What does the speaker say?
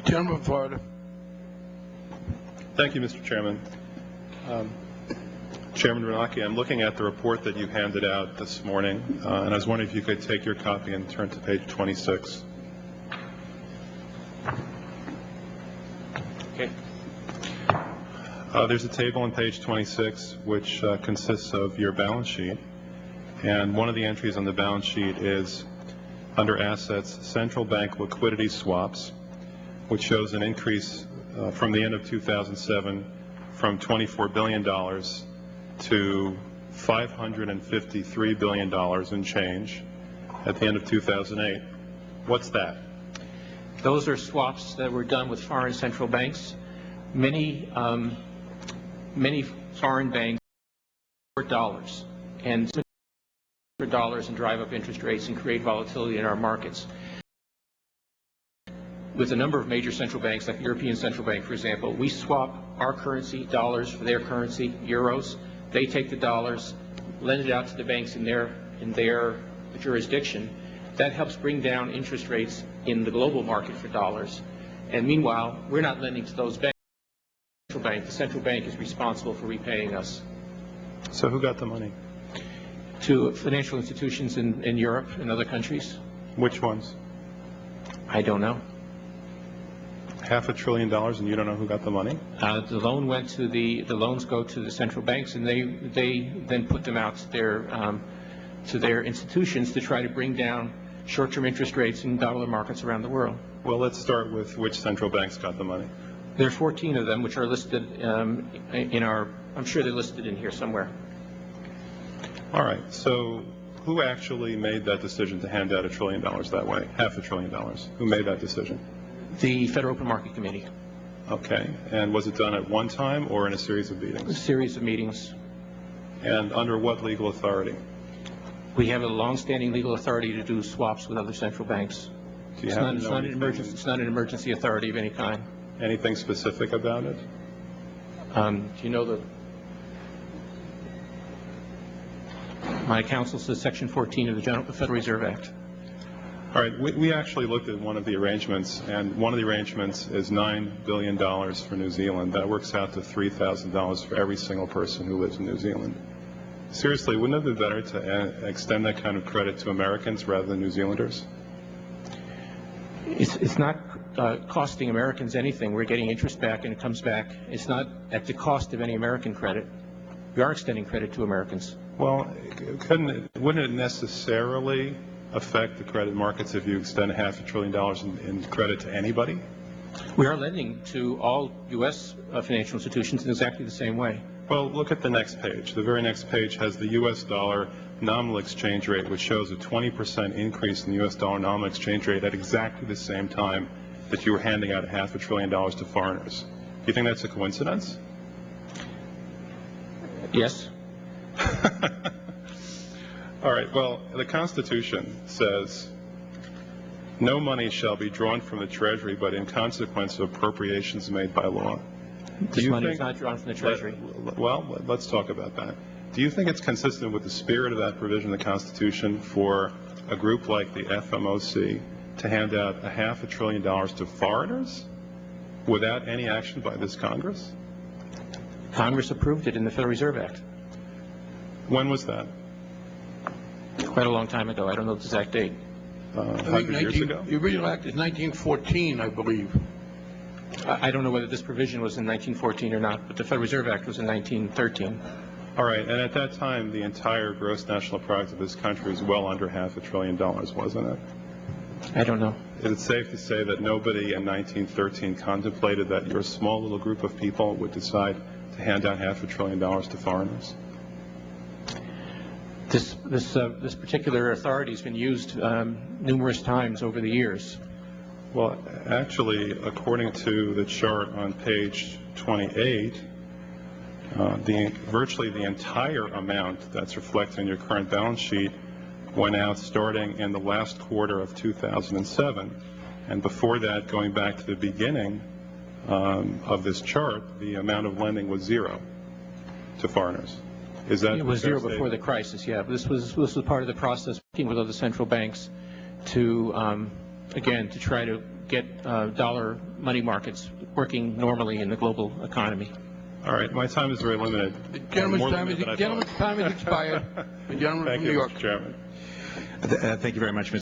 Gentleman from Florida. Thank you, Mr. Chairman. Chairman Bernanke, I'm looking at the report that you handed out this morning, and I was wondering if you could take your copy and turn to page 26. Okay. There's a table on page 26 which consists of your balance sheet, and one of the entries on the balance sheet is under assets, central bank liquidity swaps, which shows an increase from the end of 2007 from $24 billion to $553 billion in change at the end of 2008. What's that? Those are swaps that were done with foreign central banks. Many foreign banks import dollars and drive up interest rates and create volatility in our markets. With a number of major central banks, like the European Central Bank, for example, we swap our currency, dollars, for their currency, euros. They take the dollars, lend it out to the banks in their jurisdiction. That helps bring down interest rates in the global market for dollars. And meanwhile, we're not lending to those banks. The central bank is responsible for repaying us. So who got the money? To financial institutions in Europe and other countries. Which ones? I don't know. $500 billion, and you don't know who got the money? The loans go to the central banks, and they then put them out to their institutions to try to bring down short-term interest rates in dollar markets around the world. Well, let's start with which central banks got the money. There are 14 of them, which are listed I'm sure they're listed in here somewhere. All right. So who actually made that decision to hand out $1 trillion that way? $500 billion. Who made that decision? The Federal Open Market Committee. Okay. And was it done at one time or in a series of meetings? A series of meetings. And under what legal authority? We have a long-standing legal authority to do swaps with other central banks. Do you It's not an emergency authority of any kind. Anything specific about it? Do you know my counsel says Section 14 of the Federal Reserve Act. All right. We actually looked at one of the arrangements, and one of the arrangements is $9 billion for New Zealand. That works out to $3,000 for every single person who lives in New Zealand. Seriously, wouldn't it be better to extend that kind of credit to Americans rather than New Zealanders? It's not costing Americans anything. We're getting interest back, and it comes back. It's not at the cost of any American credit. We are extending credit to Americans. Well, wouldn't it necessarily affect the credit markets if you extend $500 billion in credit to anybody? We are lending to all U.S. Financial institutions in exactly the same way. Well, look at the next page. The very next page has the U.S. dollar nominal exchange rate, which shows a 20% increase in the U.S. dollar nominal exchange rate at exactly the same time that you were handing out $500 billion to foreigners. Do you think that's a coincidence? Yes. All right. Well, the Constitution says no money shall be drawn from the Treasury but in consequence of appropriations made by law. This money is not drawn from the Treasury. Well, let's talk about that. Do you think it's consistent with the spirit of that provision of the Constitution for a group like the FMOC to hand out $500 billion to foreigners without any action by this Congress? Congress approved it in the Federal Reserve Act. When was that? Quite a long time ago. I don't know the exact date. 100 years ago? The original act is 1914, I believe. I don't know whether this provision was in 1914 or not, but the Federal Reserve Act was in 1913. All right, and at that time, the entire gross national product of this country was well under $500 billion, wasn't it? I don't know. Is it safe to say that nobody in 1913 contemplated that your small little group of people would decide to hand out $500 billion to foreigners? This particular authority has been used numerous times over the years. Well, actually, according to the chart on page 28, virtually the entire amount that's reflected in your current balance sheet went out starting in the last quarter of 2007. And before that, going back to the beginning of this chart, the amount of lending was zero to foreigners. Is that it was zero before the crisis, yeah. This was part of the process working with other central banks to, again, to try to get dollar money markets working normally in the global economy. All right, my time is very limited. The gentleman's More time limited than I is expired. The gentleman Thank from New you, York. Mr. Chairman. Thank you very much, Mr.